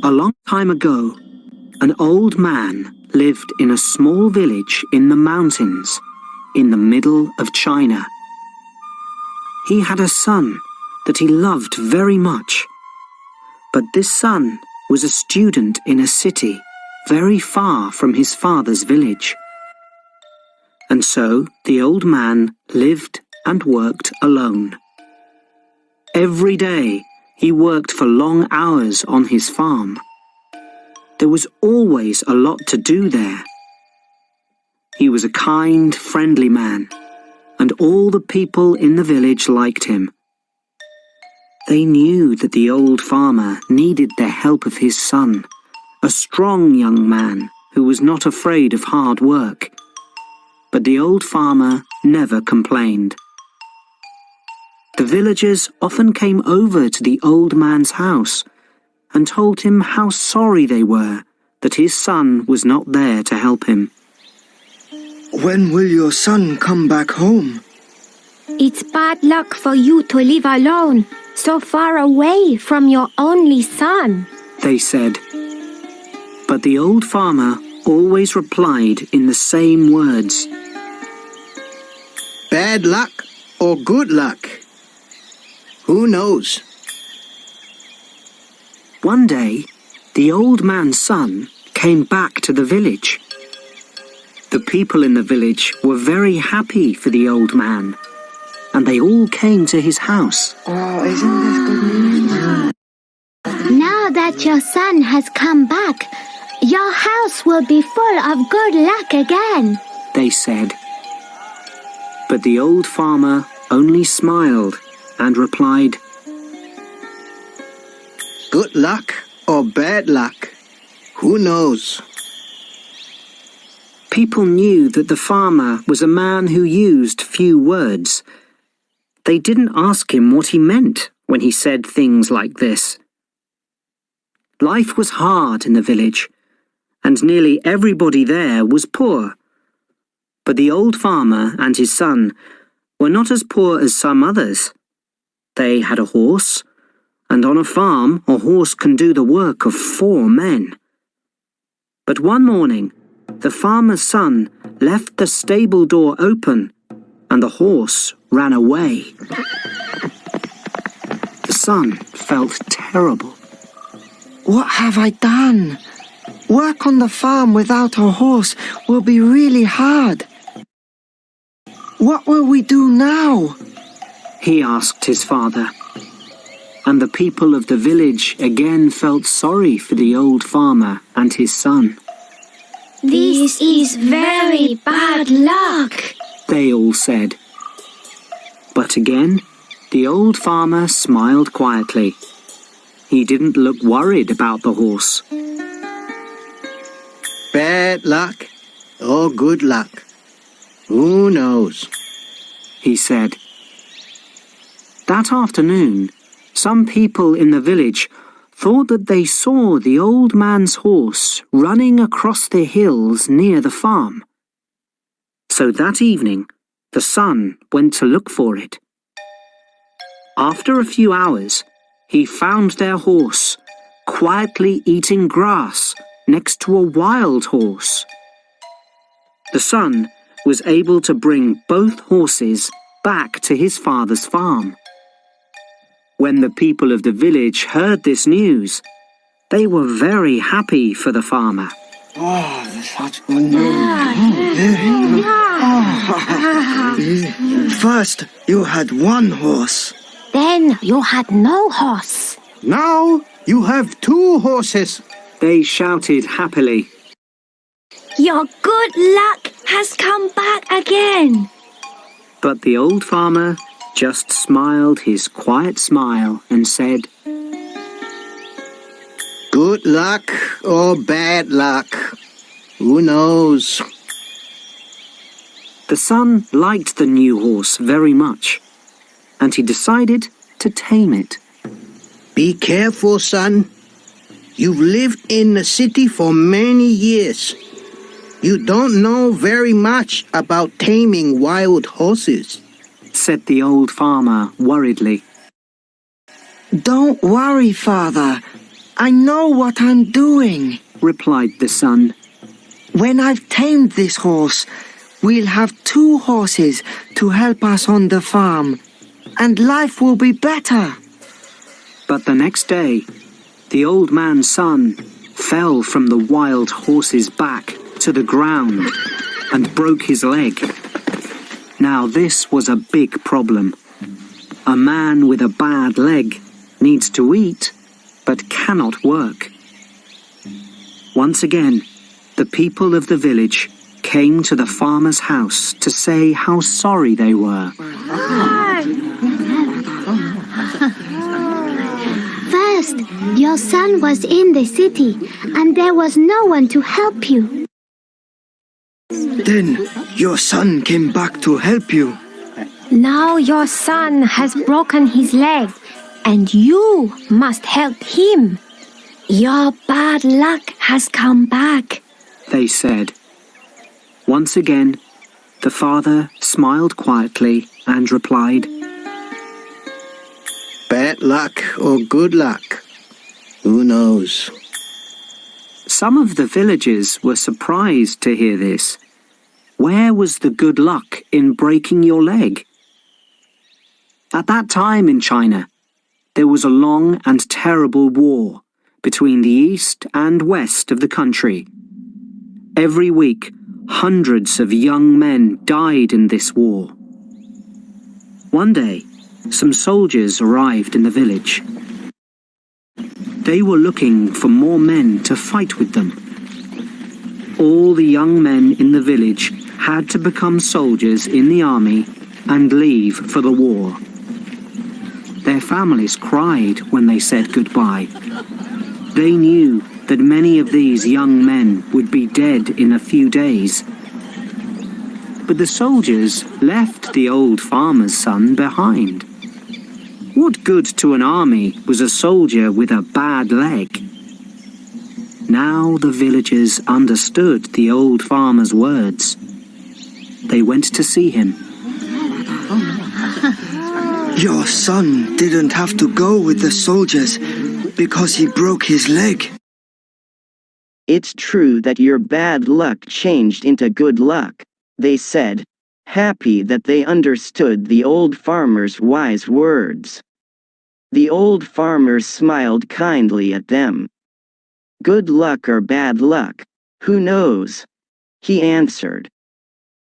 A long time ago, an old man lived in a small village in the mountains in the middle of China. He had a son that he loved very much, but this son was a student in a city very far from his father's village. And so the old man lived and worked alone. Every day he worked for long hours on his farm. There was always a lot to do there. He was a kind, friendly man, and all the people in the village liked him. They knew that the old farmer needed the help of his son, a strong young man who was not afraid of hard work. But the old farmer never complained. The villagers often came over to the old man's house and told him how sorry they were that his son was not there to help him. When will your son come back home? It's bad luck for you to live alone, so far away from your only son, they said. But the old farmer always replied in the same words. Bad luck or good luck? Who knows? One day, the old man's son came back to the village. The people in the village were very happy for the old man, and they all came to his house. Oh, isn't this good news? now that your son has come back, your house will be full of good luck again, they said. But the old farmer only smiled and replied, Good luck or bad luck? Who knows? People knew that the farmer was a man who used few words. They didn't ask him what he meant when he said things like this. Life was hard in the village, and nearly everybody there was poor. But the old farmer and his son were not as poor as some others. They had a horse, and on a farm a horse can do the work of 4 men. But one morning, the farmer's son left the stable door open, and the horse ran away. The son felt terrible. What have I done? Work on the farm without a horse will be really hard. What will we do now? He asked his father. And the people of the village again felt sorry for the old farmer and his son. This is very bad luck, they all said. But again, the old farmer smiled quietly. He didn't look worried about the horse. Bad luck or good luck? Who knows? He said. That afternoon, some people in the village thought that they saw the old man's horse running across the hills near the farm. So that evening, the son went to look for it. After a few hours, he found their horse quietly eating grass next to a wild horse. The son was able to bring both horses back to his father's farm. When the people of the village heard this news, they were very happy for the farmer. Oh, that's such good news. First, you had one horse. Then you had no horse. Now you have 2 horses. They shouted happily. Your good luck has come back again. But the old farmer just smiled his quiet smile and said, Good luck or bad luck? Who knows? The son liked the new horse very much, and he decided to tame it. Be careful, son. You've lived in the city for many years. You don't know very much about taming wild horses, said the old farmer worriedly. Don't worry, Father. I know what I'm doing. replied the son. When I've tamed this horse, we'll have 2 horses to help us on the farm, and life will be better. But the next day, the old man's son fell from the wild horse's back to the ground and broke his leg. Now this was a big problem. A man with a bad leg needs to eat, but cannot work. Once again, the people of the village came to the farmer's house to say how sorry they were. First, your son was in the city, and there was no one to help you. Then your son came back to help you. Now your son has broken his leg, and you must help him. Your bad luck has come back. They said. Once again, the father smiled quietly and replied, Bad luck or good luck? Who knows? Some of the villagers were surprised to hear this. Where was the good luck in breaking your leg? At that time in China, there was a long and terrible war between the east and west of the country. Every week, hundreds of young men died in this war. One day, some soldiers arrived in the village. They were looking for more men to fight with them. All the young men in the village had to become soldiers in the army and leave for the war. Their families cried when they said goodbye. They knew that many of these young men would be dead in a few days. But the soldiers left the old farmer's son behind. What good to an army was a soldier with a bad leg? Now the villagers understood the old farmer's words. They went to see him. Your son didn't have to go with the soldiers because he broke his leg. It's true that your bad luck changed into good luck, they said, happy that they understood the old farmer's wise words. The old farmer smiled kindly at them. Good luck or bad luck, who knows? He answered.